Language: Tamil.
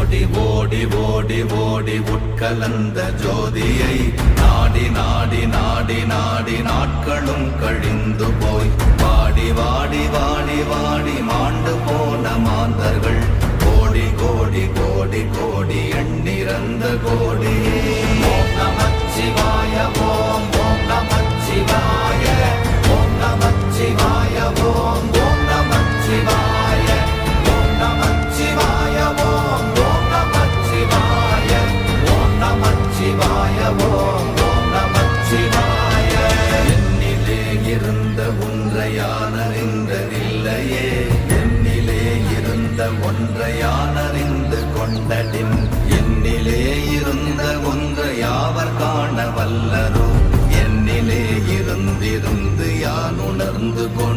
ஓடி ஓடி ஓடி ஓடி உட்கலந்த ஜோதியை நாடி நாடி நாடி நாடி நாட்களும் கழிந்து போய் வாடி வாடி வாடி வாடி மாண்டு போன மாந்தர்கள் கோடி கோடி கோடி கோடி எண்ணிறந்த கோடி. ஓம் நமச்சிவாய ஓம் ஓம் நமச்சிவாய ஓம் நமச்சிவாய ஓம் ஓம் நமச்சிவாய ஓம் நமச்சிவாய ஓம் ஓம் நமச்சிவாய ஓம் நமச்சிவாய ஓம் ஓம் நமச்சிவாய. என்னிலே இருந்த ஒன்றையானறிந்ததில்லையே என்னிலே இருந்த ஒன்றையானறிந்து கொண்டடின் என்னிலே இருந்த ஒன்றை யாவர் காண வல்லரோ என்னிலே இருந்திருந்து யான் உணர்ந்து கொண்டு